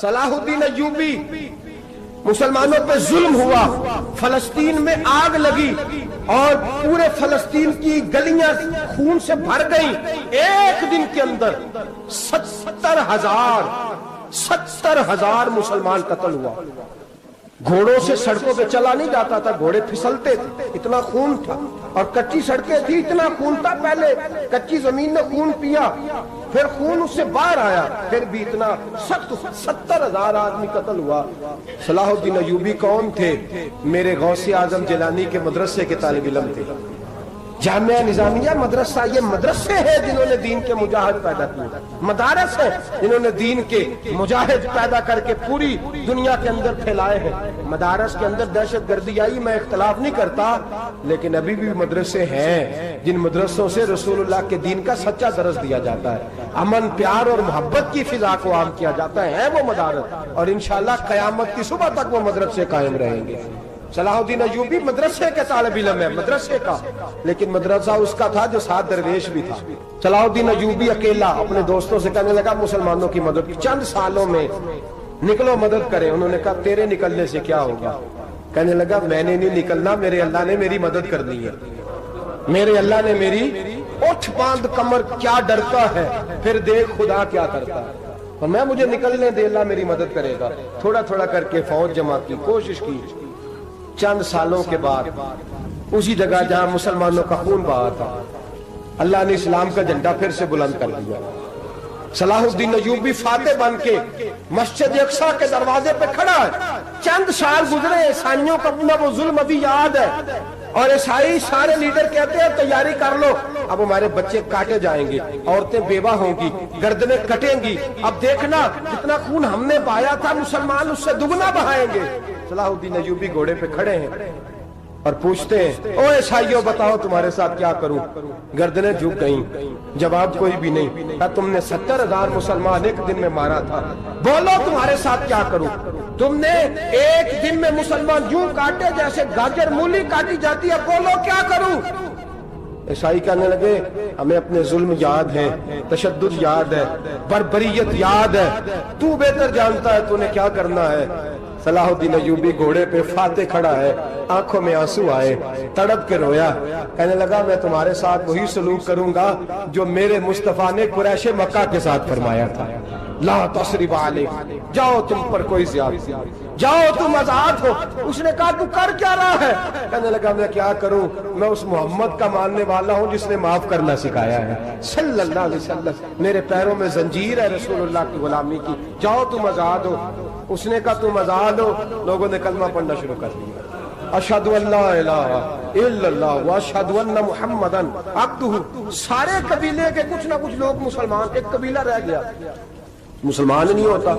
صلاح الدین ایوبی، مسلمانوں پہ ظلم ہوا، فلسطین میں آگ لگی اور پورے فلسطین کی گلیاں خون سے بھر گئیں۔ ایک دن کے اندر 70,000 مسلمان قتل ہوا۔ گھوڑوں سے سڑکوں پہ چلا نہیں جاتا تھا، گھوڑے پھسلتے تھے، اتنا خون تھا، اور کچی سڑکیں تھی، اتنا خون تھا۔ پہلے کچی زمین نے خون پیا، پھر خون اس سے باہر آیا، پھر بھی اتنا 70,000 آدمی قتل ہوا۔ صلاح الدین ایوبی کون تھے؟ میرے غوث اعظم جیلانی کے مدرسے کے طالب علم تھے۔ جامعہ نظامیہ مدرسہ، یہ مدرسے ہیں جنہوں نے دین کے مجاہد پیدا کیے، مدارس ہیں جنہوں نے دین کے مجاہد پیدا کر کے پوری دنیا کے اندر پھیلائے ہیں۔ مدارس کے اندر دہشت گردی آئی، میں اختلاف نہیں کرتا، لیکن ابھی بھی مدرسے ہیں جن مدرسوں سے رسول اللہ کے دین کا سچا درس دیا جاتا ہے، امن، پیار اور محبت کی فضا کو عام کیا جاتا ہے وہ مدارس، اور انشاءاللہ قیامت کی صبح تک وہ مدرسے قائم رہیں گے۔ صلاح الدین ایوبی مدرسے کے طالب علم ہے، مدرسے کا، لیکن مدرسہ اس کا تھا جو ساتھ درویش بھی تھا۔ صلاح الدین ایوبی اکیلا اپنے دوستوں سے کہنے لگا مسلمانوں کی مدد چند سالوں میں نکلو مدد کریں۔ انہوں نے کہا تیرے نکلنے سے کیا ہوگا؟ کہنے لگا میں نے نہیں نکلنا، میرے اللہ نے میری مدد کرنی ہے، میرے اللہ نے میری اٹھ باندھ کمر، کیا ڈرتا ہے پھر دیکھ خدا کیا کرتا ہے، اور میں مجھے نکلنے دے، اللہ میری مدد کرے گا۔ تھوڑا تھوڑا کر کے فوج جمع کی، کوشش کی۔ چند سالوں کے بعد اسی جگہ جہاں مسلمانوں کا خون بہا تھا، اللہ نے اسلام کا جھنڈا پھر سے بلند کر دیا۔ صلاح الدین ایوبی فاتح بن کے مسجد اقصی کے دروازے پہ کھڑا ہے۔ چند سال گزرے، عیسائیوں کا اپنا وہ ظلم ابھی یاد ہے، اور عیسائی سارے لیڈر کہتے ہیں تیاری کر لو، اب ہمارے بچے کاٹے جائیں گے، عورتیں بیوہ ہوں گی، گردنیں کٹیں گی، اب دیکھنا جتنا خون ہم نے بہایا تھا مسلمان اس سے دگنا بہائیں گے۔ صلاح الدین ایوبی گھوڑے پہ کھڑے ہیں اور پوچھتے ہیں او عیسائیوں بتاؤ تمہارے ساتھ کیا کروں؟ گردنیں جھک گئیں، جواب کوئی بھی نہیں۔ کہا تم نے 70,000 مسلمان ایک دن میں مارا تھا، بولو تمہارے ساتھ کیا کروں؟ تم نے ایک دن میں مسلمان یوں کاٹے جیسے گاجر مولی کاٹی جاتی ہے، بولو کیا کروں؟ عیسائی کہنے لگے ہمیں اپنے ظلم یاد ہے، تشدد یاد ہے، بربریت یاد ہے، تو بہتر جانتا ہے تو نے کیا کرنا ہے۔ صلاح الدین ایوبی گھوڑے پہ فاتح کھڑا ہے، آنکھوں میں آنسو آئے، تڑپ کے رویا، کہنے لگا میں تمہارے ساتھ وہی سلوک کروں گا جو میرے مصطفیٰ نے قریش مکہ کے ساتھ فرمایا تھا، لا تصریب علیکم، جاؤ تم پر کوئی زیادتی، جاؤ تم آزاد ہو۔ اس نے کہا تو کر کیا رہا ہے؟ کہنے لگا میں کیا کروں، میں اس محمد کا ماننے والا ہوں جس نے معاف کرنا سکھایا ہے صلی اللہ علیہ وسلم، میرے پیروں میں زنجیر ہے رسول اللہ کی غلامی کی، جاؤ تم آزاد ہو۔ اس نے کہا تم آزاد ہو، لوگوں نے کلمہ پڑھنا شروع کر دیا، اشہد ان لا الہ الا اللہ واشہد ان محمدن عبدہ۔ سارے قبیلے کے کچھ نہ کچھ لوگ مسلمان، ایک قبیلہ رہ گیا مسلمان نہیں ہوتا۔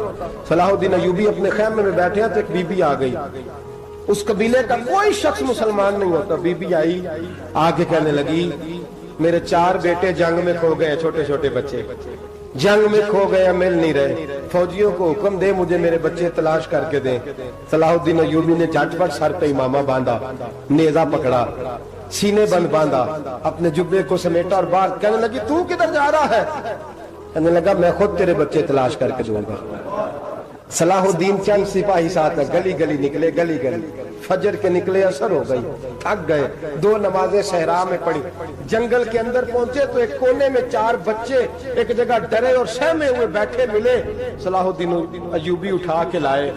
صلاح الدین ایوبی اپنے خیمے میں بیٹھے ہیں تو ایک بی بی آ گئی، اس قبیلے کا کوئی شخص مسلمان نہیں ہوتا۔ بی بی آئی، آگے کہنے لگی میرے 4 بیٹے جنگ میں کھو گئے، چھوٹے چھوٹے بچے جنگ میں کھو گئے، مل نہیں رہے، فوجیوں کو حکم دے مجھے میرے بچے تلاش کر کے دیں۔ صلاح الدین ایوبی نے جھٹ پٹ سر پہ امامہ باندھا، نیزہ پکڑا، سینے بند باندھا، اپنے جبے کو سمیٹا اور باہر کہنے لگی تو کدھر جا رہا ہے؟ کہنے لگا میں خود تیرے بچے تلاش کر کے دوں گا۔ صلاح الدین چند سپاہی ساتھ گلی گلی نکلے، گلی گلی فجر کے نکلے، اثر ہو گئی، تھک گئے، 2 نمازیں صحرا میں پڑھی، جنگل کے اندر پہنچے تو ایک کونے میں 4 بچے ایک جگہ ڈرے اور سہمے ہوئے بیٹھے ملے۔ صلاح الدین ایوبی اٹھا کے لائے،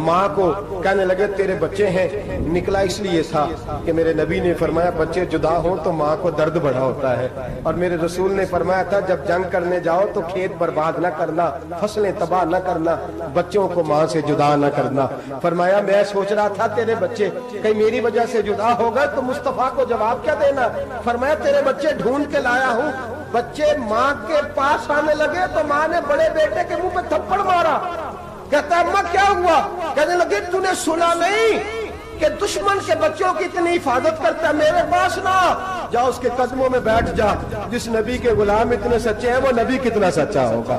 ماں کو کہنے لگے تیرے بچے ہیں، نکلا اس لیے تھا کہ میرے نبی نے فرمایا بچے جدا ہوں تو ماں کو درد بڑا ہوتا ہے، اور میرے رسول نے فرمایا تھا جب جنگ کرنے جاؤ تو کھیت برباد نہ کرنا، فصلیں تباہ نہ کرنا، بچوں کو ماں سے جدا نہ کرنا۔ فرمایا میں سوچ رہا تھا تیرے بچے کہیں میری وجہ سے جدا ہو گئے تو مصطفیٰ کو جواب کیا دینا؟ فرمایا تیرے بچے ڈھونڈ کے لایا ہوں۔ بچے ماں کے پاس آنے لگے تو ماں نے بڑے بیٹے کے منہ پہ تھپڑ مارا، کہتا ہے اماں کیا ہوا؟ کہنے لگے تو نے سنا نہیں کہ دشمن کے بچوں کی اتنی حفاظت کرتا ہے، میرے پاس نہ جا، اس کے قدموں میں بیٹھ جا، جس نبی کے غلام اتنے سچے ہیں وہ نبی کتنا سچا ہوگا۔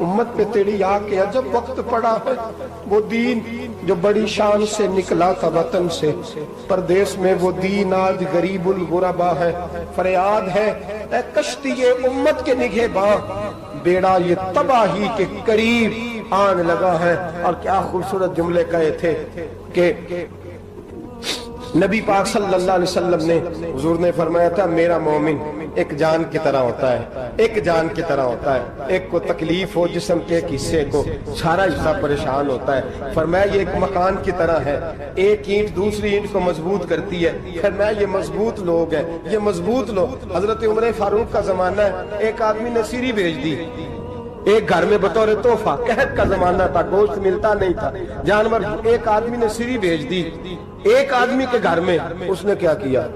امت پہ تیری آ کے عجب وقت پڑا ہے، وہ دین جو بڑی شان سے نکلا تھا وطن سے، پردیس میں وہ دین آج غریب الغربا ہے۔ فریاد ہے اے کشتی امت کے نگہ باں، بیڑا یہ تباہی کے قریب آن لگا ہے۔ اور کیا خوبصورت جملے کہے تھے کہ نبی پاک صلی اللہ علیہ وسلم نے، حضور نے فرمایا تھا میرا مومن ایک جان کی طرح ہوتا ہے، ایک جان کی طرح ہوتا ہے، ایک کو تکلیف ہو جسم کے ایک حصے کو سارا حصہ پریشان ہوتا ہے۔ فرمایا یہ ایک مکان کی طرح ہے، ایک اینٹ دوسری اینٹ کو مضبوط کرتی ہے۔ فرمایا یہ مضبوط لوگ ہیں، یہ مضبوط لوگ۔ حضرت عمر فاروق کا زمانہ ہے، ایک آدمی نے سیری بھیج دی ایک گھر میں بطور تحفہ، قحط کا زمانہ تھا، گوشت ملتا نہیں تھا، جانور، ایک آدمی نے سیری بھیج دی ایک آدمی کے گھر میں۔ اس نے کیا کیا؟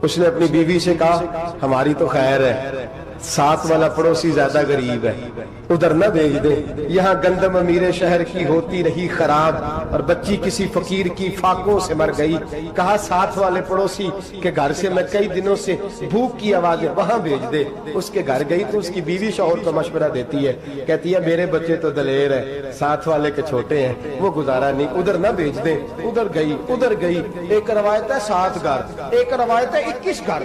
اس نے اپنی بیوی سے کہا ہماری تو خیر ہے، ساتھ والا پڑوسی زیادہ غریب ہے، ادھر نہ بھیج دے، یہاں گندم امیر شہر کی ہوتی رہی خراب اور بچی کسی فقیر کی فاقوں سے مر گئی۔ کہا ساتھ والے پڑوسی کے گھر سے میں کئی دنوں سے بھوک کی آوازیں، وہاں بھیج دے۔ اس کے گھر گئی تو اس کی بیوی شوہر کو مشورہ دیتی ہے، کہتی ہے میرے بچے تو دلیر ہے، ساتھ والے کے چھوٹے ہیں، وہ گزارا نہیں، ادھر نہ بھیج دے۔ ادھر گئی۔ ایک روایت ہے 7 گھر، ایک روایت ہے 21 گھر،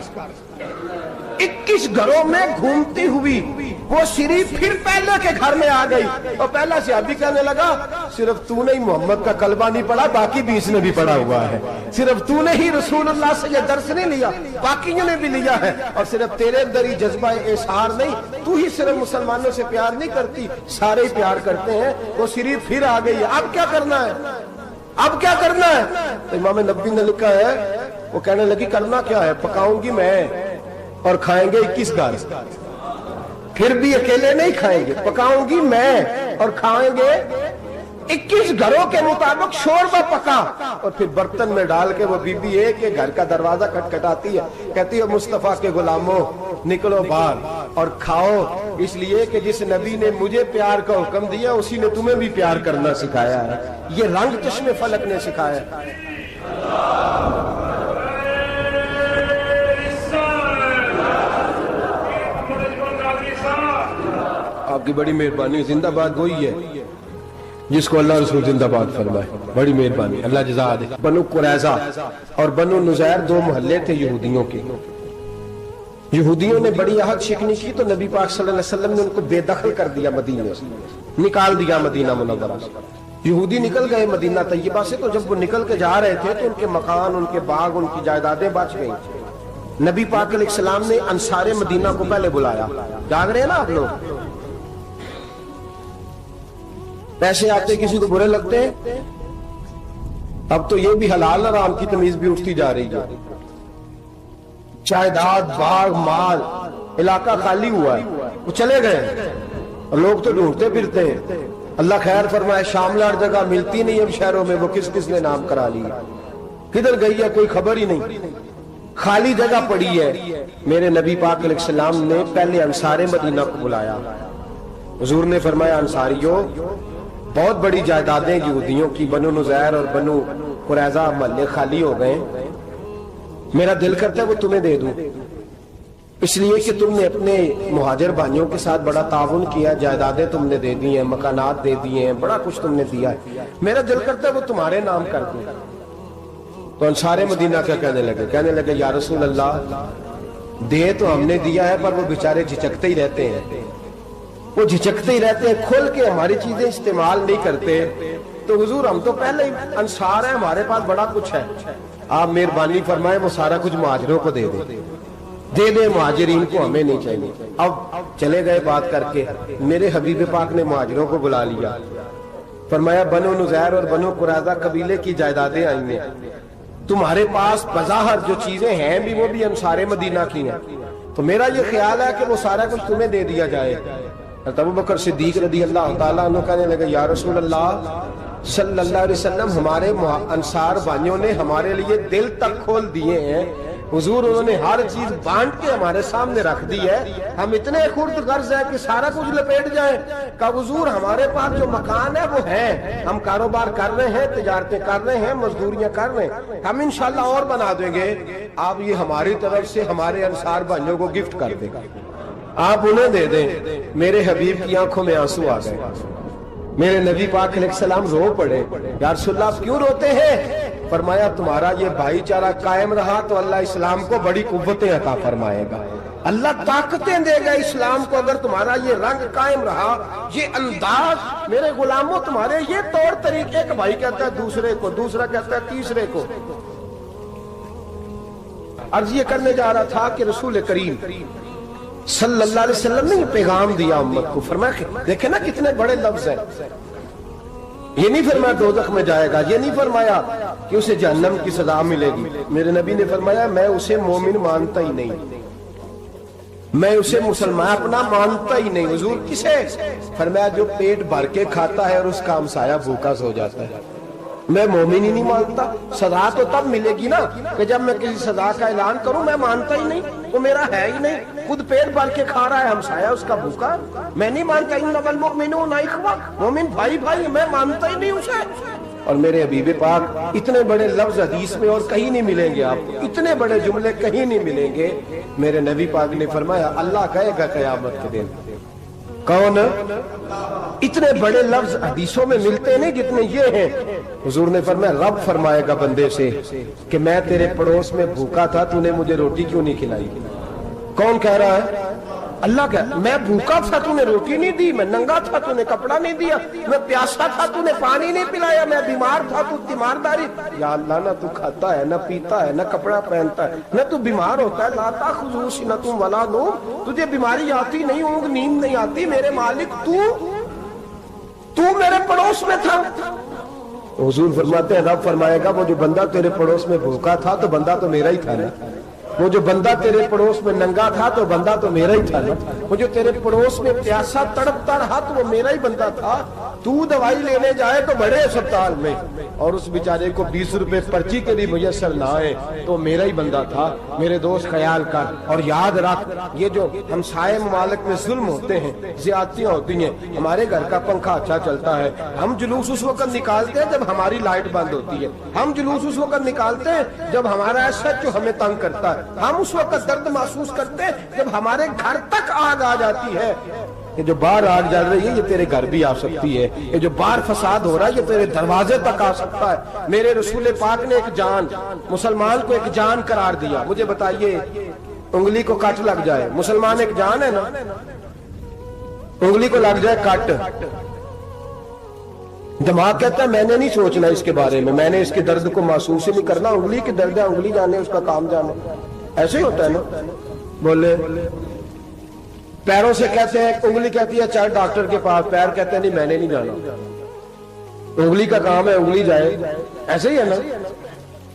21 گھروں میں گھومتی ہوئی وہ شریف پھر پہلے کے گھر میں آ گئی، اور پہلا صحابی کہنے لگا صرف تو نے ہی محمد کا کلمہ نہیں پڑھا، باقی بھی اس نے بھی پڑھا ہوا ہے، صرف تو نے ہی رسول اللہ سے یہ درس نہیں لیا، باقیوں نے بھی لیا ہے، اور صرف تیرے اندر ہی جذبہ اظہار نہیں، تو ہی صرف مسلمانوں سے پیار نہیں کرتی، سارے ہی پیار کرتے ہیں۔ وہ شریف پھر آ گئی ہے، اب کیا کرنا ہے؟ اب کیا کرنا ہے؟ تو امام نبوی نے لکھا ہے، وہ کہنے لگی کرنا کیا ہے؟ پکاؤں گی میں اور کھائیں گے 21 گھر، پھر بھی اکیلے نہیں کھائیں گے، پکاؤں گی میں اور کھائیں گے 21 گھروں کے مطابق شوربہ پکا، اور پھر برتن میں ڈال کے وہ بی بی ایک کے گھر کا دروازہ کھٹکھٹاتی ہے، کہتی ہے مصطفیٰ کے غلاموں نکلو باہر اور کھاؤ، اس لیے کہ جس نبی نے مجھے پیار کا حکم دیا اسی نے تمہیں بھی پیار کرنا سکھایا ہے، یہ رنگ چشم فلک نے سکھایا ہے۔ آپ کی بڑی مہربانی، زندہ باد وہی ہے جس کو اللہ رسول زندہ باد فرمائے، بڑی مہربانی، اللہ جزا دے۔ بنو قریظہ اور بنو نذیر 2 محلے تھے یہودیوں کے، یہودیوں نے بڑی عہد شکنی کی تو نبی پاک صلی اللہ علیہ وسلم نے ان کو بے دخل کر دیا، مدینہ سے نکال دیا، مدینہ منورہ سے۔ یہودی نکل گئے مدینہ طیبہ سے، تو جب وہ نکل کے جا رہے تھے تو ان کے مکان، ان کے باغ، ان کی جائیدادیں بچ گئی۔ نبی پاک علیہ السلام نے انصار مدینہ کو پہلے بلایا، جاگ رہے ہیں نا آپ لوگ؟ پیسے آتے کسی کو برے لگتے ہیں، اب تو یہ بھی حلال حرام کی تمیز بھی اٹھتی جا رہی ہے، جائیداد، باغ، مال، علاقہ خالی ہوا ہے، وہ چلے گئے اور لوگ تو ڈھونڈتے پھرتے ہیں۔ اللہ خیر فرمائے، شاملہ جگہ ملتی نہیں اب شہروں میں، وہ کس کس نے نام کرا لیا، کدھر گئی ہے کوئی خبر ہی نہیں، خالی جگہ پڑی ہے۔ میرے نبی پاک علیہ السلام نے پہلے انصار مدینہ کو بلایا، حضور نے فرمایا انصاریوں بہت بڑی جائیدادیں یہودیوں کی، بنو نذیر اور بنو قریظہ محلے خالی ہو گئے، میرا دل کرتا ہے وہ تمہیں دے دوں، اس لیے کہ تم نے اپنے مہاجر بھائیوں کے ساتھ بڑا تعاون کیا، جائیدادیں تم نے دے دی ہیں، مکانات دے دیے ہیں، بڑا کچھ تم نے دیا ہے، میرا دل کرتا ہے وہ تمہارے نام کر دوں۔ تو انصار مدینہ کیا کہنے لگے یا رسول اللہ دے تو ہم نے دیا ہے پر وہ بیچارے جھچکتے ہی رہتے ہیں، وہ جھچکتے ہی رہتے ہیں، کھول کے ہماری چیزیں استعمال نہیں کرتے، تو حضور ہم تو پہلے ہی انصار ہیں، ہمارے پاس بڑا کچھ ہے، آپ مہربانی فرمائیں وہ سارا کچھ مہاجروں کو دے دے، مہاجرین کو ہمیں نہیں چاہیے۔ اب چلے گئے بات کر کے، میرے حبیب پاک نے مہاجروں کو بلا لیا، فرمایا بنو نذیر اور بنو قریظہ قبیلے کی جائیدادیں آئی ہیں، تمہارے پاس بظاہر جو چیزیں ہیں بھی وہ بھی انصار مدینہ کی ہیں، تو میرا یہ خیال ہے کہ وہ سارا کچھ تمہیں دے دیا جائے۔ ابو بکر صدیق رضی اللہ تعالیٰ عنہ کہنے لگے یا رسول اللہ صلی اللہ علیہ وسلم ہمارے انصار بھائیوں نے ہمارے لیے دل تک کھول دیے ہیں، حضور انہوں نے ہر چیز بانٹ کے ہمارے سامنے رکھ دی ہے، ہم اتنے خرد غرض ہیں کہ سارا کچھ لپیٹ جائیں، کہ حضور ہمارے پاس جو مکان ہے وہ ہے، ہم کاروبار کر رہے ہیں، تجارتیں کر رہے ہیں، مزدوریاں کر رہے ہیں، ہم انشاءاللہ اور بنا دیں گے، آپ یہ ہماری طرف سے ہمارے انصار بھائیوں کو گفٹ کر دیں۔ آپ انہیں دے دیں. میرے حبیب کی آنکھوں میں آنسو آ گئے. میرے نبی پاک علیہ السلام رو پڑے. یا رسول اللہ آپ کیوں روتے ہیں؟ فرمایا تمہارا یہ بھائی چارہ قائم رہا تو اللہ اسلام کو بڑی قوتیں عطا فرمائے گا. اللہ طاقتیں دے گا اسلام کو اگر تمہارا یہ رنگ قائم رہا، یہ انداز. میرے غلاموں تمہارے یہ طور طریقے، ایک بھائی کہتا ہے دوسرے کو، دوسرا کہتا ہے تیسرے کو. عرض یہ کرنے جا رہا تھا کہ رسول کریم صلی اللہ علیہ وسلم نے یہ پیغام دیا امت کو. فرمایا دیکھیں نا کتنے بڑے لفظ ہیں. یہ نہیں فرمایا دوزخ میں جائے گا، یہ نہیں فرمایا کہ اسے جہنم کی سزا ملے گی. میرے نبی نے فرمایا میں اسے مومن مانتا ہی نہیں، میں اسے مسلمان اپنا مانتا ہی نہیں. حضور کسے؟ فرمایا جو پیٹ بھر کے کھاتا ہے اور اس کا ہمسایہ بھوکا سو جاتا ہے. میں مومن ہی نہیں مانتا. سزا تو تب ملے گی نا کہ جب میں کسی سزا کا اعلان کروں. میں مانتا ہی نہیں، وہ میرا ہے ہی نہیں. خود پیٹ بھر کے کھا رہا ہے، ہمسایہ اس کا بھوکا. میں نہیں مانتا انما المؤمنون اخوہ، مومن بھائی بھائی، میں مانتا ہی نہیں اسے. اور میرے حبیب پاک اتنے بڑے لفظ حدیث میں اور کہیں نہیں ملیں گے آپ کو، اتنے بڑے جملے کہیں نہیں ملیں گے. میرے نبی پاک نے فرمایا اللہ کہے گا قیامت کے دن. کون؟ اتنے بڑے لفظ حدیثوں میں ملتے نہیں جتنے یہ ہیں. حضور نے فرمایا رب فرمائے گا بندے سے کہ میں تیرے پڑوس میں بھوکا تھا، تو نے مجھے روٹی کیوں نہیں کھلائی؟ کون کہہ رہا ہے؟ اللہ کہہ میں بھوکا تھا تو نے روٹی نہیں دی، میں ننگا تھا تو نے کپڑا نہیں دیا، میں پیاسا تھا تو نے پانی نہیں پلایا، میں بیمار تھا تو تیمارداری. یا اللہ نہ تو کھاتا ہے، نہ پیتا ہے، نہ کپڑا پہنتا ہے، نہ تو بیمار ہوتا ہے. لا تاخذہ سنۃ ولا نوم، تجھے بیماری آتی نہیں، اونگ نیند نہیں آتی. میرے مالک تو میرے پڑوس میں تھا. حضور فرماتے ہیں رب فرمائے گا وہ جو بندہ تیرے پڑوس میں بھوکا تھا تو بندہ تو میرا ہی تھا نا. وہ جو بندہ تیرے پڑوس میں ننگا تھا تو بندہ تو میرا ہی تھا نا. وہ جو تیرے پڑوس میں پیاسا تڑپتا رہا تو وہ میرا ہی بندہ تھا. تو دوائی لینے جائے تو بڑے اسپتال میں اور اس بیچارے کو 20 روپے پرچی کے لیے میسر نہ آئے تو میرا ہی بندہ تھا. میرے دوست خیال کر اور یاد رکھ، یہ جو ہمسائے ممالک میں ظلم ہوتے ہیں، زیادتیاں ہوتی ہیں. ہمارے گھر کا پنکھا اچھا چلتا ہے، ہم جلوس اس وقت نکالتے ہیں جب ہماری لائٹ بند ہوتی ہے. ہم جلوس اس وقت نکالتے ہیں جب ہمارا ایسا جو ہمیں تنگ کرتا ہے. ہم اس وقت درد محسوس کرتے ہیں جب ہمارے گھر تک آگ آ جاتی ہے. یہ جو باہر آگ جل رہی ہے یہ تیرے گھر بھی آ سکتی ہے. یہ جو باہر فساد ہو رہا ہے یہ تیرے دروازے تک آ سکتا ہے. میرے رسول پاک نے ایک جان، مسلمان کو ایک جان قرار دیا. مجھے بتائیے انگلی کو کٹ لگ جائے، مسلمان ایک جان ہے نا. انگلی کو لگ جائے کٹ، دماغ کہتا ہے میں نے نہیں سوچنا اس کے بارے میں نے اس کے درد کو محسوس ہی نہیں کرنا. انگلی کی درد ہے، انگلی جانے اس کا کام جانے. ایسے ہی ہوتا ہے نا. بولے پیروں سے کہتے ہیں، انگلی کہتی ہے چل ڈاکٹر کے پاس، پیر کہتے ہیں نہیں میں نے نہیں جانا، انگلی کا کام ہے انگلی جائے. ایسے ہی ہے نا.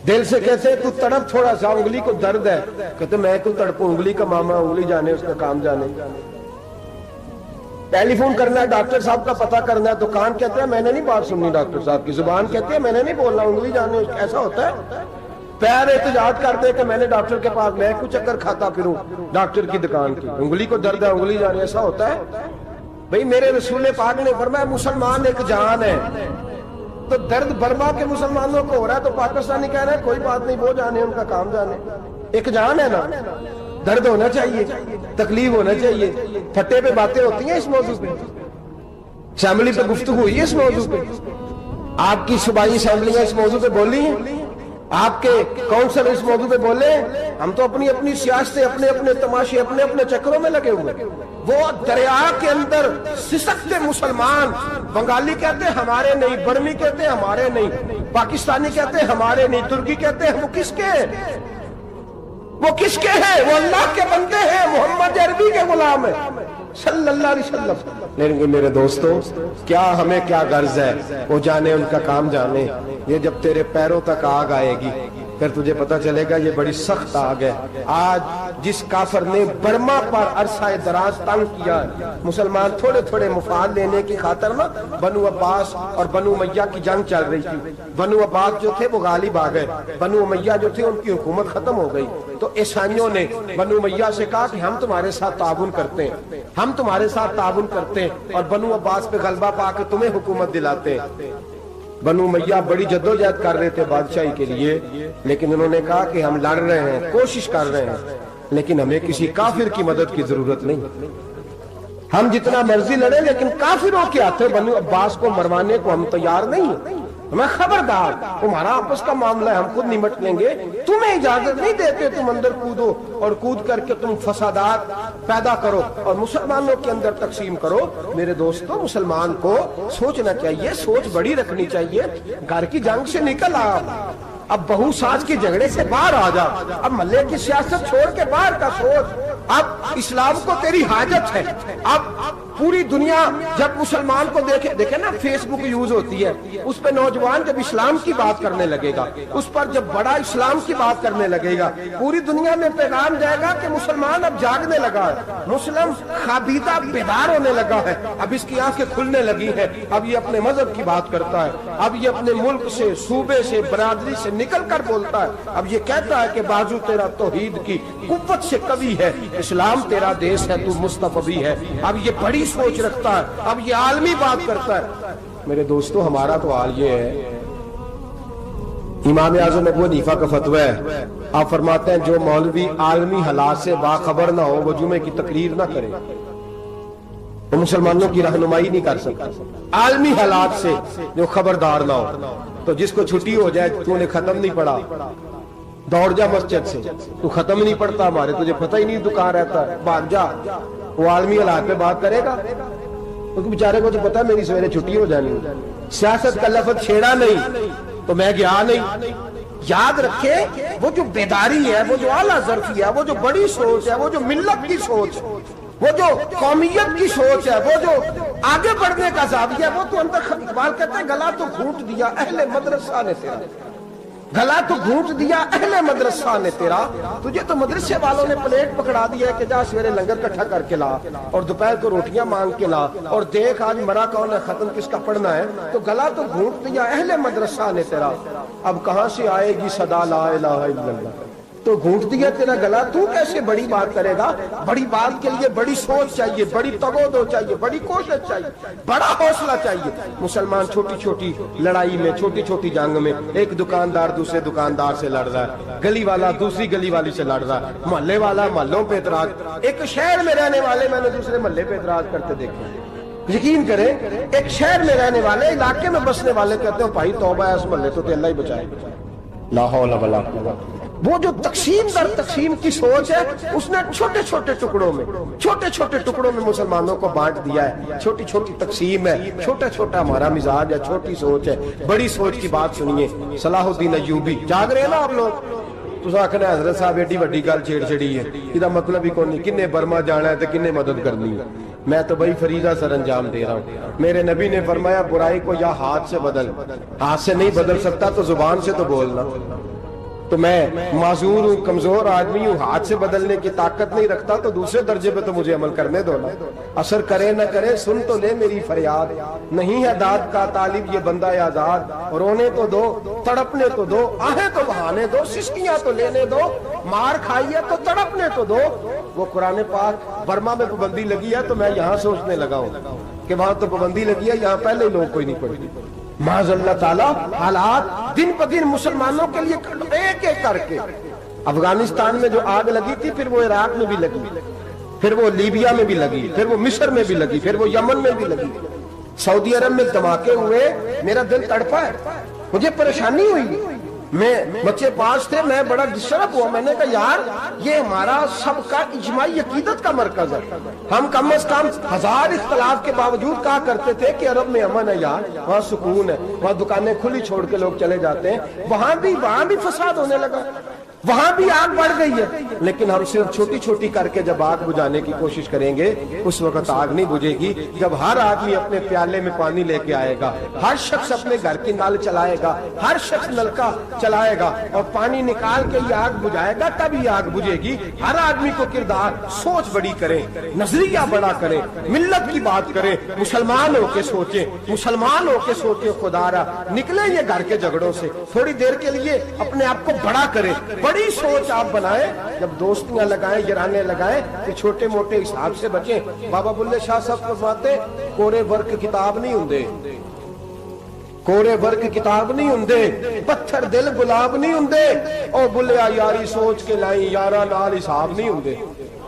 دل سے کہتے ہیں تو تڑپ تھوڑا سا، انگلی کو درد ہے، کہتے میں کیوں تڑپوں، انگلی کا ماما، انگلی جانے اس کا کام جانے. ٹیلی فون کرنا ہے ڈاکٹر صاحب کا پتہ کرنا ہے تو کان کہتے ہیں میں نے نہیں بات سننی ڈاکٹر صاحب کی، زبان کہتے ہیں میں نے نہیں بولنا، انگلی جانے. ایسا ہوتا ہے. پیر احتجاج کرتے کہ میں نے ڈاکٹر کے پاس، میں کچھ چکر کھاتا پھروں ڈاکٹر کی دکان کی، انگلی کو درد ہے انگلی جانے. ایسا ہوتا ہے بھئی. میرے رسول پاک نے فرمایا مسلمان ایک جان ہے. تو درد برما کے مسلمانوں کو ہو رہا ہے تو پاکستانی کہہ رہے ہیں کوئی بات نہیں، وہ جانے ان کا کام جانے. ایک جان ہے نا. درد ہونا چاہیے، تکلیف ہونا چاہیے. پھٹے پہ باتیں ہوتی ہیں اس موضوع پہ، اسمبلی پہ گفتگو ہوئی ہے اس موضوع پہ، آپ کی صوبائی اسمبلیاں اس موضوع پہ بولی ہیں، آپ کے کونسل اس موضوع پہ بولے. ہم تو اپنی اپنی سیاستیں، اپنے اپنے تماشے، اپنے اپنے چکروں میں لگے ہوئے. وہ دریا کے اندر سسکتے مسلمان، بنگالی کہتے ہیں ہمارے نہیں، برمی کہتے ہیں ہمارے نہیں، پاکستانی کہتے ہیں ہمارے نہیں، ترکی کہتے ہیں وہ کس کے ہیں؟ وہ کس کے ہیں؟ وہ اللہ کے بندے ہیں، محمد عربی کے غلام ہیں صلی اللہ علیہ وسلم. لیکن میرے دوستوں کیا ہمیں کیا غرض ہے، وہ جانے ان کا کام جانے. یہ جب تیرے پیروں تک آگ آئے گی پھر تجھے پتا چلے گا یہ بڑی سخت آگ ہے. آج جس کافر نے برما پر عرصہ دراز تنگ کیا ہے، مسلمان تھوڑے تھوڑے مفاد لینے کی خاطر نا، بنو عباس اور بنو امیہ کی جنگ چل رہی تھی. بنو عباس جو تھے وہ غالب آ گئے، بنو امیہ جو تھے ان کی حکومت ختم ہو گئی. تو عیسائیوں نے بنو امیہ سے کہا کہ ہم تمہارے ساتھ تعاون کرتے ہیں، ہم تمہارے ساتھ تعاون کرتے ہیں اور بنو عباس پہ غلبہ پا کے تمہیں حکومت دلاتے ہیں. بنو امیہ بڑی جدوجہد کر رہے تھے بادشاہی کے لیے، لیکن انہوں نے کہا کہ ہم لڑ رہے ہیں، کوشش کر رہے ہیں، لیکن ہمیں کسی کافر کی مدد کی ضرورت نہیں. ہم جتنا مرضی لڑیں لیکن کافروں کے ہاتھوں بنو عباس کو مروانے کو ہم تیار نہیں ہیں. میں خبردار، تمہارا آپس کا معاملہ ہے، ہم خود نمٹ لیں گے. تمہیں اجازت نہیں دیتے تم اندر کودو اور کود کر کے تم فسادات پیدا کرو اور مسلمانوں کے اندر تقسیم کرو. میرے دوستو، مسلمان کو سوچنا چاہیے، سوچ بڑی رکھنی چاہیے. گھر کی جنگ سے نکل آ، اب بہو ساس کے جھگڑے سے باہر آ جا. اب ملے کی سیاست چھوڑ کے باہر کا سوچ. اب اسلام کو تیری حاجت ہے. اب پوری دنیا جب مسلمان کو دیکھے نا، فیس بک یوز ہوتی ہے، اس پہ نوجوان جب اسلام کی بات کرنے لگے گا، اس پر جب بڑا اسلام کی بات کرنے لگے گا، پوری دنیا میں پیغام جائے گا کہ مسلمان اب جاگنے لگا ہے، مسلم خابیدہ بیدار ہونے لگا ہے. اب اس کی آنکھیں کھلنے لگی ہیں. اب یہ اپنے مذہب کی بات کرتا ہے. اب یہ اپنے ملک سے، صوبے سے، برادری سے نکل کر بولتا ہے. اب یہ کہتا ہے کہ بازو تیرا توحید کی قوت سے قوی ہے، اسلام تیرا دیس ہے، تو مصطفی ہے. اب یہ بڑی سوچ رکھتا ہے. اب یہ عالمی بات کرتا ہے. میرے دوستو، ہمارا تو حال یہ ہے. امام اعظم ابو حنیفہ کا فتویٰ ہے، آپ فرماتے ہیں جو مولوی عالمی حالات سے باخبر نہ ہو وہ جمعے کی تقریر نہ کرے، وہ مسلمانوں کی رہنمائی نہیں کر سکتا. عالمی حالات سے جو خبردار نہ ہو. تو جس کو چھٹی ہو جائے، تو نے ختم نہیں پڑھا، دوڑ جا مسجد سے. تو ختم نہیں پڑھتا، ہمارے تجھے پتہ ہی نہیں دکان رہتا ہے، بھاگ جا. وہ عالمی حالات پہ بات کرے گا، کیونکہ بیچارے کو تو پتا ہے میری سویرے چھٹی ہو جانی. سیاست کا لفظ چھیڑا نہیں تو میں گیا نہیں. یاد رکھے، وہ جو بیداری ہے، وہ جو اعلیٰ ظرفی ہے، وہ جو بڑی سوچ ہے، وہ جو ملت کی سوچ، وہ جو قومیت کی سوچ ہے، وہ جو آگے بڑھنے کا زاویہ ہے، وہ تو اندر. اقبال کہتے ہیں گلا تو گھونٹ دیا اہل مدرسہ نے تیرا، گلا تو گھونٹ دیا اہل مدرسہ نے تیرا. تجھے تو مدرسے والوں نے پلیٹ پکڑا دیا ہے کہ جا سویرے لنگر کٹھا کر کے لا اور دوپہر کو روٹیاں مانگ کے لا اور دیکھ آج مرا کون ہے، ختم کس کا پڑھنا ہے. تو گلا تو گھونٹ دیا اہل مدرسہ نے تیرا، اب کہاں سے آئے گی صدا لا الہ الا اللہ. تو گھونٹ دیا تیرا گلا، تو کیسے بڑی بات کرے گا؟ بڑی بات کے لیے بڑی سوچ چاہیے، بڑی تگودو چاہیے، بڑی کوشش چاہیے، بڑا حوصلہ چاہیے. مسلمان چھوٹی چھوٹی لڑائی میں، چھوٹی چھوٹی جنگ میں، ایک دکاندار دوسرے دکاندار سے لڑ رہا ہے، گلی والا دوسری گلی والی سے لڑ رہا ہے، محلے والا محلوں پہ اعتراض. ایک شہر میں رہنے والے میں نے دوسرے محلے پہ اعتراض کرتے دیکھے. یقین کریں، ایک شہر میں رہنے والے، علاقے میں بسنے والے کہتے ہیں بھائی توبہ ہے، اس محلے تو اللہ ہی بچائے. لا حول ولا قوت. وہ جو تقسیم در تقسیم کی سوچ ہے، اس نے چھوٹے چھوٹے ٹکڑوں میں مسلمانوں کو بانٹ دیا ہے. چھوٹی چھوٹی تقسیم ہے، چھوٹا چھوٹا ہمارا مزاج ہے، چھوٹی سوچ ہے. بڑی سوچ کی بات سنیے. صلاح الدین ایوبی، جاگ رہے ہیں نا آپ لوگ؟ تو آخنا حضرت صاحب ایڈی وڈی گل چھیڑ چھڑی ہے، یہ مطلب ہی کون نہیں. کنے برما جانا ہے تو کنے مدد کرنی ہے. میں تو بھائی فریضہ سر انجام دے رہا ہوں. میرے نبی نے فرمایا برائی کو یا ہاتھ سے بدل، ہاتھ سے نہیں بدل سکتا تو زبان سے تو بولنا. تو میں معذور ہوں، کمزور آدمی ہوں، ہاتھ سے بدلنے کی طاقت نہیں رکھتا، تو دوسرے درجے پہ تو مجھے عمل کرنے دو نا. اثر کرے نہ کرے سن تو لے میری فریاد، نہیں ہے داد کا طالب یہ بندہ آزاد. رونے تو دو، تڑپنے تو دو، آہیں تو بہانے دو، سسکیاں تو لینے دو، مار کھائیے تو تڑپنے تو دو. وہ قرآن پاک برما میں پابندی لگی ہے تو میں یہاں سوچنے لگا ہوں کہ وہاں تو پابندی لگی ہے، یہاں پہلے لوگ کوئی نہیں پڑھتی. معاذ اللہ تعالیٰ حالات دن پہ دن مسلمانوں کے لیے ایک ایک کر کے. افغانستان میں جو آگ لگی تھی، پھر وہ عراق میں بھی لگی، پھر وہ لیبیا میں بھی لگی، پھر وہ مصر میں بھی لگی، پھر وہ یمن میں بھی لگی. سعودی عرب میں دھماکے ہوئے، میرا دل تڑپا ہے، مجھے پریشانی ہوئی. میں بچے پاس تھے، میں بڑا ڈسٹرب ہوا. میں نے کہا یار یہ ہمارا سب کا اجماعی عقیدت کا مرکز ہے. ہم کم از کم 1000 اختلاف کے باوجود کہا کرتے تھے کہ عرب میں امن ہے یار، وہاں سکون ہے، وہاں دکانیں کھلی چھوڑ کے لوگ چلے جاتے ہیں. وہاں بھی فساد ہونے لگا، وہاں بھی آگ بڑھ گئی ہے. لیکن ہم صرف چھوٹی چھوٹی کر کے جب آگ بجھانے کی کوشش کریں گے، اس وقت آگ نہیں بجھے گی. جب ہر آدمی اپنے پیالے میں پانی لے کے آئے گا، ہر شخص اپنے گھر کی نل چلائے گا، ہر شخص نلکا چلائے گا اور پانی نکال کے یہ آگ بجھائے گا، تب یہ آگ بجھے گی. ہر آدمی کو کردار، سوچ بڑی کرے، نظریہ بڑا کرے، ملت کی بات کرے، مسلمان ہو کے سوچیں، مسلمان ہو کے سوچیں. خدا را نکلے یہ گھر کے جھگڑوں سے، تھوڑی دیر کے لیے اپنے آپ کو بڑا کرے. بڑی سوچ آپ بنائیں. جب دوستیاں لگائیں، یارانے لگائیں کہ چھوٹے موٹے حساب سے بچیں. بابا بلے شاہ صاحب فرماتے کورے ورک کتاب نہیں ہوندے، ਕੋਰੇ ਵਰਗ ਕਿਤਾਬ ਨਹੀਂ ਹੁੰਦੇ, ਪੱਥਰ ਦਿਲ ਗੁਲਾਬ ਨਹੀਂ ਹੁੰਦੇ। ਉਹ ਬੁੱਲਿਆ ਯਾਰੀ ਸੋਚ ਕੇ ਲਾਈ, ਯਾਰਾਂ ਨਾਲ ਹਿਸਾਬ ਨਹੀਂ ਹੁੰਦੇ।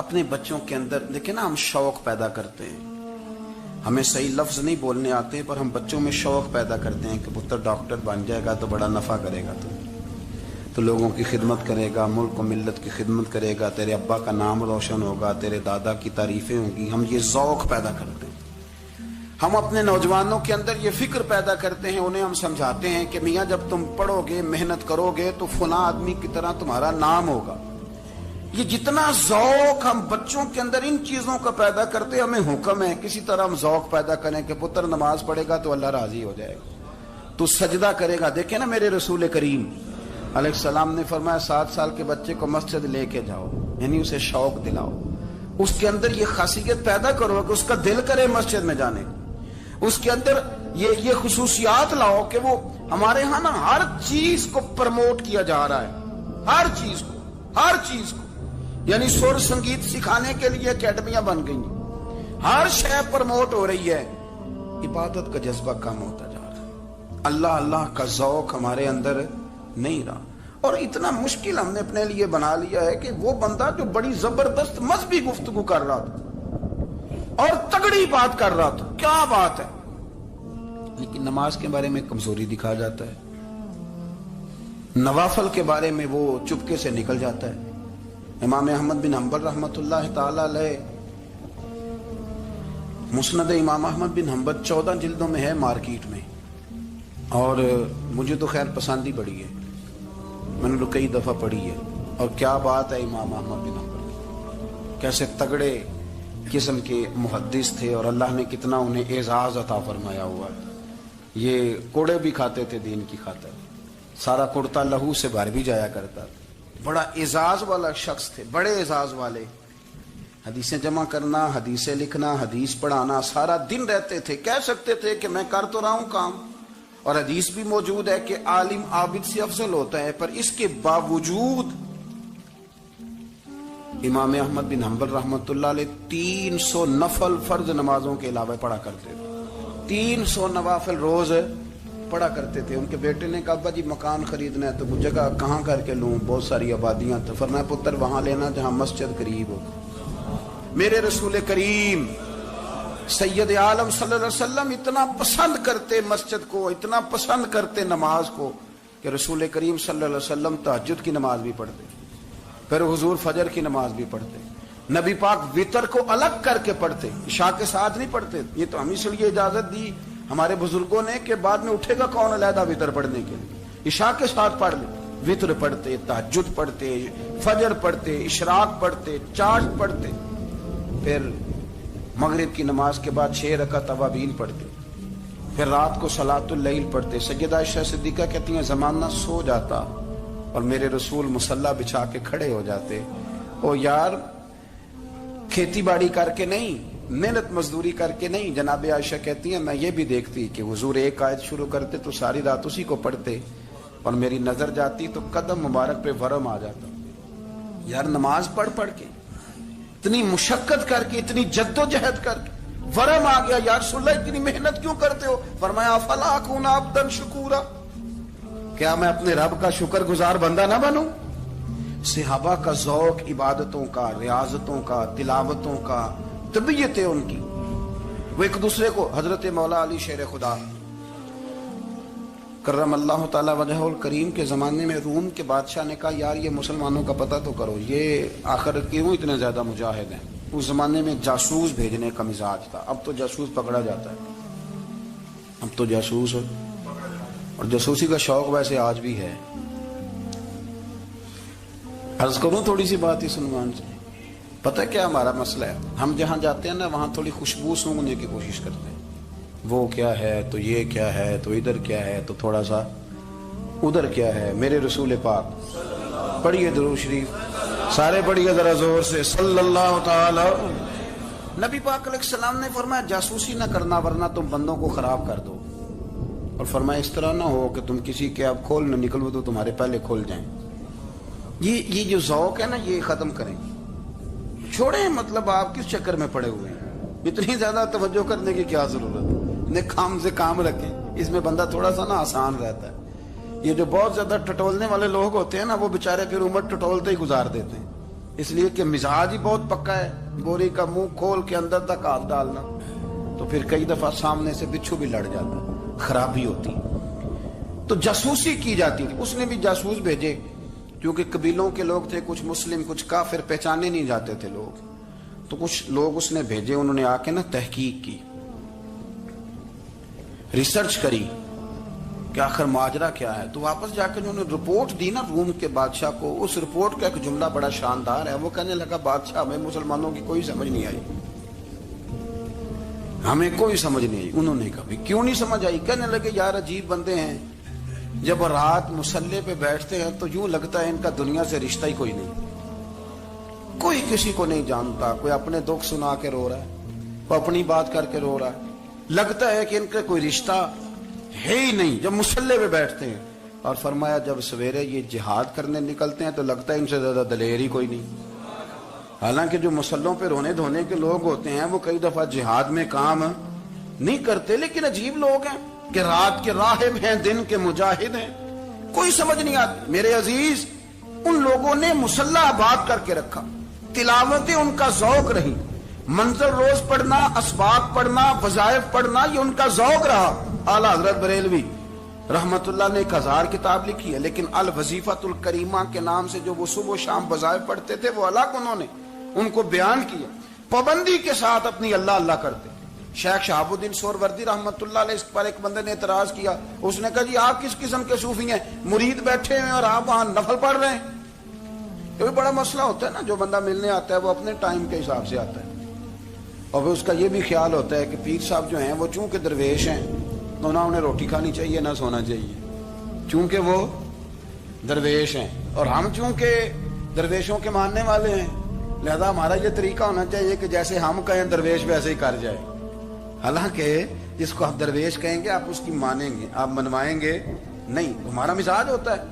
اپنے بچوں کے اندر دیکھیں نا، ہم شوق پیدا کرتے ہیں، ہمیں صحیح لفظ نہیں بولنے آتے پر ہم بچوں میں شوق پیدا کرتے ہیں کہ پتر ڈاکٹر بن جائے گا تو بڑا نفع کرے گا، تو لوگوں کی خدمت کرے گا، ملک و ملت کی خدمت کرے گا، تیرے ابا کا نام روشن ہوگا، تیرے دادا کی تعریفیں ہوں گی. ہم یہ ذوق پیدا کرتے ہیں. ہم اپنے نوجوانوں کے اندر یہ فکر پیدا کرتے ہیں، انہیں ہم سمجھاتے ہیں کہ میاں جب تم پڑھو گے، محنت کرو گے تو فلاں آدمی کی طرح تمہارا نام ہوگا. یہ جتنا ذوق ہم بچوں کے اندر ان چیزوں کا پیدا کرتے، ہمیں حکم ہے کسی طرح ہم ذوق پیدا کریں کہ پتر نماز پڑھے گا تو اللہ راضی ہو جائے گا، تو سجدہ کرے گا. دیکھیں نا میرے رسول کریم علیہ السلام نے فرمایا 7 سال کے بچے کو مسجد لے کے جاؤ، یعنی اسے شوق دلاؤ، اس کے اندر یہ خاصیت پیدا کرو کہ اس کا دل کرے مسجد میں جانے کو، اس کے اندر یہ خصوصیات لاؤ کہ وہ ہمارے ہاں نا ہر چیز کو پروموٹ کیا جا رہا ہے، ہر چیز کو یعنی سر سنگیت سکھانے کے لیے اکیڈمیاں بن گئی، ہر شے پروموٹ ہو رہی ہے. عبادت کا جذبہ کم ہوتا جا رہا ہے، اللہ کا ذوق ہمارے اندر نہیں رہا. اور اتنا مشکل ہم نے اپنے لیے بنا لیا ہے کہ وہ بندہ جو بڑی زبردست مذہبی گفتگو کر رہا تھا اور تگڑی بات کر رہا تھا، کیا بات ہے، لیکن نماز کے بارے میں کمزوری دکھا جاتا ہے، نوافل کے بارے میں وہ چپکے سے نکل جاتا ہے. امام احمد بن حنبل رحمۃ اللہ تعالی علیہ، مسند امام احمد بن حنبل 14 جلدوں میں ہے مارکیٹ میں، اور مجھے تو خیر پسند ہی بڑی ہے، میں نے تو کئی دفعہ پڑھی ہے. اور کیا بات ہے امام احمد بن حنبل، کیسے تگڑے قسم کے محدث تھے اور اللہ نے کتنا انہیں اعزاز عطا فرمایا ہوا. یہ کوڑے بھی کھاتے تھے دین کی خاطر، سارا کرتا لہو سے بھر بھی جایا کرتا تھا. بڑا اعزاز والا شخص تھے، بڑے اعزاز والے. حدیثیں جمع کرنا، حدیثیں لکھنا، حدیث پڑھانا، سارا دن رہتے تھے. کہہ سکتے تھے کہ میں کر تو رہا ہوں کام، اور حدیث بھی موجود ہے کہ عالم عابد سے افضل ہوتا ہے، پر اس کے باوجود امام احمد بن حنبل رحمۃ اللہ علیہ 300 نفل فرض نمازوں کے علاوہ پڑھا کرتے تھے. 300 نوافل روز پڑھا کرتے تھے. ان کے بیٹے نے کہا ابا جی مکان خریدنا ہے تو وہ جگہ کہاں کر کے لوں، بہت ساری آبادیاں. تو فرمایا پتر وہاں لینا جہاں مسجد قریب ہو. میرے رسول کریم سید عالم صلی اللہ علیہ وسلم اتنا پسند کرتے مسجد کو، اتنا پسند کرتے نماز کو کہ رسول کریم صلی اللہ علیہ وسلم تہجد کی نماز بھی پڑھتے، پھر حضور فجر کی نماز بھی پڑھتے. نبی پاک وتر کو الگ کر کے پڑھتے، عشاء کے ساتھ نہیں پڑھتے. یہ تو ہم اس لیے اجازت دی ہمارے بزرگوں نے کہ بعد میں اٹھے گا کون علیحدہ وتر پڑھنے کے لیے، عشاء کے ساتھ پڑھ لے. وتر پڑھتے، تہجد پڑھتے، فجر پڑھتے، اشراق پڑھتے، چاش پڑھتے، پھر مغرب کی نماز کے بعد 6 رکعت اوابین پڑھتے، پھر رات کو صلاۃ اللیل پڑھتے. سیدہ عائشہ صدیقہ کہتی ہیں زمانہ سو جاتا اور میرے رسول مصلی بچھا کے کھڑے ہو جاتے. او یار کھیتی باڑی کر کے نہیں، محنت مزدوری کر کے نہیں. جناب عائشہ کہتی ہیں میں یہ بھی دیکھتی کہ حضور ایک آیت شروع کرتے تو ساری رات اسی کو پڑھتے، اور میری نظر جاتی تو قدم مبارک پہ ورم آ جاتا. یار نماز پڑھ کے اتنی مشقت کر کے، اتنی جد و جہد کر کے ورم آ گیا. یا رسول اللہ اتنی محنت کیوں کرتے ہو؟ فرمایا افلا اکون عبدا شکورا، کیا میں اپنے رب کا شکر گزار بندہ نہ بنوں؟ صحابہ کا ذوق عبادتوں کا، ریاضتوں کا، تلاوتوں کا، طبیعت ہے ان کی. وہ ایک دوسرے کو، حضرت مولا علی شیر خدا کرم اللہ تعالی وجہہ الکریم کے زمانے میں روم کے بادشاہ نے کہا یار یہ مسلمانوں کا پتہ تو کرو، یہ آخر کیوں اتنے زیادہ مجاہد ہیں. اس زمانے میں جاسوس بھیجنے کا مزاج تھا. اب تو جاسوس پکڑا جاتا ہے، اب تو جاسوس، اور جاسوسی کا شوق ویسے آج بھی ہے. عرض کروں تھوڑی سی بات اس عنوان سے. پتہ کیا ہمارا مسئلہ ہے؟ ہم جہاں جاتے ہیں نا وہاں تھوڑی خوشبو سونگنے کی کوشش کرتے ہیں. وہ کیا ہے تو یہ کیا ہے تو ادھر کیا ہے تو تھوڑا سا ادھر کیا ہے. میرے رسول پاک پڑھیے درود شریف، سارے پڑھیے ذرا زور سے صلی اللہ تعالی. نبی پاک علیہ السلام نے فرمایا جاسوسی نہ کرنا ورنہ تم بندوں کو خراب کر دو. اور فرمایا اس طرح نہ ہو کہ تم کسی کے اب کھول نہ نکلو تو تمہارے پہلے کھول جائیں. یہ جو ذوق ہے نا یہ ختم کریں، چھوڑیں. مطلب آپ کس چکر میں پڑے ہوئے ہیں؟ اتنی زیادہ توجہ کرنے کی کیا ضرورت ہے؟ انہیں کام سے کام رکھیں. اس میں بندہ تھوڑا سا نا آسان رہتا ہے. یہ جو بہت زیادہ ٹٹولنے والے لوگ ہوتے ہیں نا وہ بےچارے پھر عمر ٹٹولتے ہی گزار دیتے ہیں. اس لیے کہ مزاج ہی بہت پکا ہے، گوری کا منہ کھول کے اندر تک ہاتھ ڈالنا، تو پھر کئی دفعہ سامنے سے بچھو بھی لڑ جاتا، خرابی ہوتی۔ تو جاسوسی کی جاتی تھی، اس نے بھی جاسوس بھیجے، کیونکہ قبیلوں کے لوگ تھے، کچھ مسلم کچھ کافر، پہچانے نہیں جاتے تھے لوگ، تو کچھ لوگ اس نے بھیجے، انہوں نے آ کے نا تحقیق کی، ریسرچ کری کہ آخر ماجرا کیا ہے۔ تو واپس جا کے انہوں نے رپورٹ دی نا روم کے بادشاہ کو، اس رپورٹ کا ایک جملہ بڑا شاندار ہے، وہ کہنے لگا بادشاہ ہمیں مسلمانوں کی کوئی سمجھ نہیں آئی، ہمیں کوئی سمجھ نہیں آئی۔ انہوں نے کہا کیوں نہیں سمجھ آئی؟ کہنے لگے یار عجیب بندے ہیں، جب رات مسلح پہ بیٹھتے ہیں تو یوں لگتا ہے ان کا دنیا سے رشتہ ہی کوئی نہیں، کوئی کسی کو نہیں جانتا، کوئی اپنے دکھ سنا کے رو رہا ہے، کوئی اپنی بات کر کے رو رہا ہے، لگتا ہے کہ ان کا کوئی رشتہ ہے ہی نہیں جب مسلح پہ بیٹھتے ہیں۔ اور فرمایا جب سویرے یہ جہاد کرنے نکلتے ہیں تو لگتا ہے ان سے زیادہ دلیر ہی کوئی نہیں۔ حالانکہ جو مسلحوں پہ رونے دھونے کے لوگ ہوتے ہیں وہ کئی دفعہ جہاد میں کام نہیں کرتے، لیکن عجیب لوگ ہیں کہ رات کے راہب ہیں، دن کے مجاہد ہیں، کوئی سمجھ نہیں آتی۔ میرے عزیز، ان لوگوں نے مسلح آباد کر کے رکھا، تلاوتیں ان کا ذوق رہی، منظر روز پڑھنا، اسباق پڑھنا، وظائف پڑھنا، یہ ان کا ذوق رہا۔ اعلیٰ حضرت بریلوی رحمت اللہ نے 1000 کتاب لکھی ہے، لیکن الوظیفۃ الکریمہ کے نام سے جو وہ صبح و شام وظائف پڑھتے تھے وہ الگ انہوں نے ان کو بیان کیا، پابندی کے ساتھ اپنی اللہ اللہ کرتے۔ شیخ شہاب الدین سہروردی رحمت اللہ علیہ، اس پر ایک بندے نے اعتراض کیا، اس نے کہا جی آپ کس قسم کے صوفی ہیں، مرید بیٹھے ہیں اور آپ وہاں نفل پڑھ رہے ہیں؟ یہ بھی بڑا مسئلہ ہوتا ہے نا، جو بندہ ملنے آتا ہے وہ اپنے ٹائم کے حساب سے آتا ہے، اور پھر اس کا یہ بھی خیال ہوتا ہے کہ پیر صاحب جو ہیں وہ چونکہ درویش ہیں تو نہ انہیں روٹی کھانی چاہیے نہ سونا چاہیے، چونکہ وہ درویش ہیں، اور ہم چونکہ درویشوں کے ماننے والے ہیں، لہذا ہمارا یہ طریقہ ہونا چاہیے کہ جیسے ہم کہیں درویش ویسے ہی کر جائے۔ حالانکہ جس کو آپ درویش کہیں گے آپ اس کی مانیں گے، آپ منوائیں گے نہیں، ہمارا مزاج ہوتا ہے۔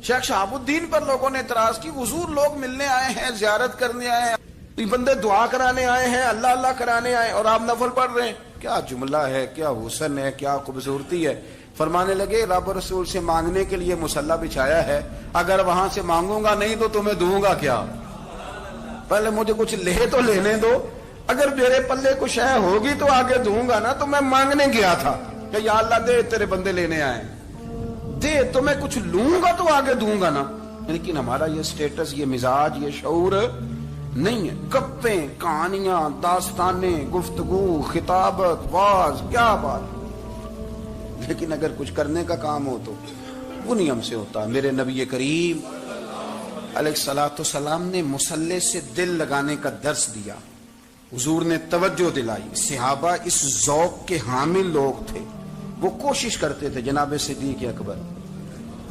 شیخ شہاب الدین پر لوگوں نے اعتراض کی، حضور لوگ ملنے آئے ہیں، زیارت کرنے آئے ہیں، یہ بندے دعا کرانے آئے ہیں، اللہ اللہ کرانے آئے، اور آپ نفل پڑھ رہے ہیں، کیا جملہ ہے، کیا حسن ہے، کیا خوبصورتی ہے۔ فرمانے لگے رب رسول سے مانگنے کے لیے مصلی بچھایا ہے، اگر وہاں سے مانگوں گا نہیں تو تمہیں دوں گا کیا؟ پہلے مجھے کچھ لے تو لینے دو، اگر میرے پلے کچھ ہے ہوگی تو آگے دوں گا نا۔ تو میں مانگنے گیا تھا کہ یا اللہ دے، تیرے بندے لینے آئے، دے تو میں کچھ لوں گا تو آگے دوں گا نا۔ لیکن ہمارا یہ سٹیٹس، یہ مزاج، یہ شعور نہیں ہے۔ گپیں، کہانیاں، داستانیں، گفتگو، خطابت، واز، کیا بات، لیکن اگر کچھ کرنے کا کام ہو تو وہ نہیں ہم سے ہوتا۔ میرے نبی کریم علیہ الصلوۃ والسلام نے مصلی سے دل لگانے کا درس دیا، حضور نے توجہ دلائی، صحابہ اس ذوق کے حامل لوگ تھے، وہ کوشش کرتے تھے۔ جناب صدیق اکبر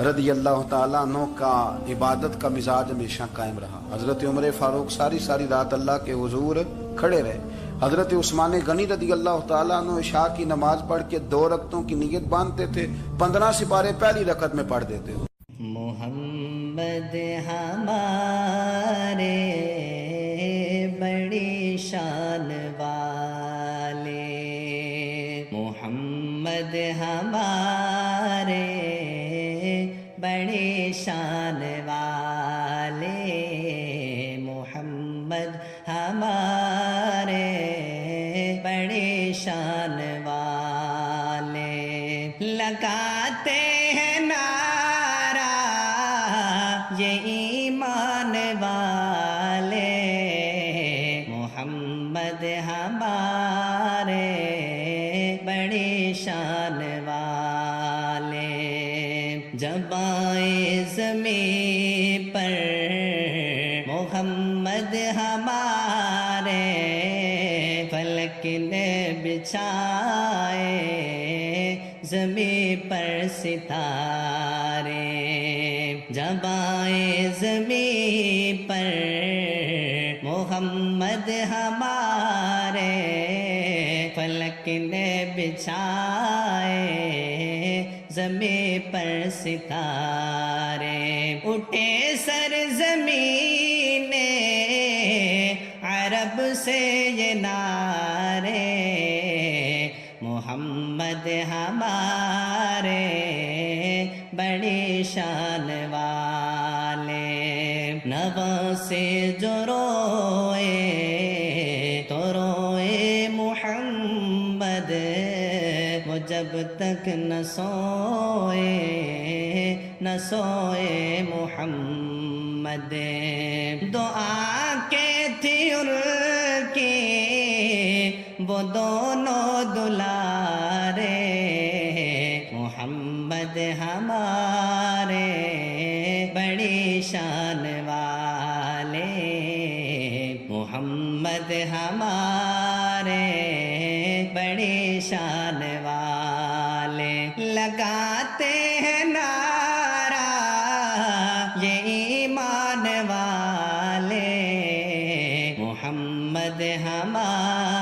رضی اللہ تعالیٰ عنہ کا عبادت کا مزاج ہمیشہ قائم رہا۔ حضرت عمر فاروق ساری رات اللہ کے حضور کھڑے رہے۔ حضرت عثمان غنی رضی اللہ تعالیٰ عنہ عشاء کی نماز پڑھ کے 2 رکعتوں کی نیت باندھتے تھے، 15 سپارے پہلی رکعت میں پڑھ دیتے ہو۔ محمد ہمارے بڑی شان والے، محمد ہمارے بڑے شان والے، محمد ہمارے بڑے شان والے، لگاتے ہیں نعرہ یہ ایمان والے، محمد ہمارے بڑے شان والے، جب آئے زمین پر محمد ہمارے، فلک نے بچھائے زمین پر ستارے، جب آئے زمین پر محمد ہمارے، فلک نے بچھائے زمین پر ستارے، اٹھے سرزمین عرب سے یہ نعرے، محمد ہمارے بڑی شان والے، نوا سے جو جب تک نہ سوئے محمد. دعا کے تھی ان کی وہ دونوں دلارے، محمد ہمارے بڑی شان والے، محمد ہمارے بڑی شان والے. لگاتے ہیں نعرہ یہ ایمان والے، محمد ہمارے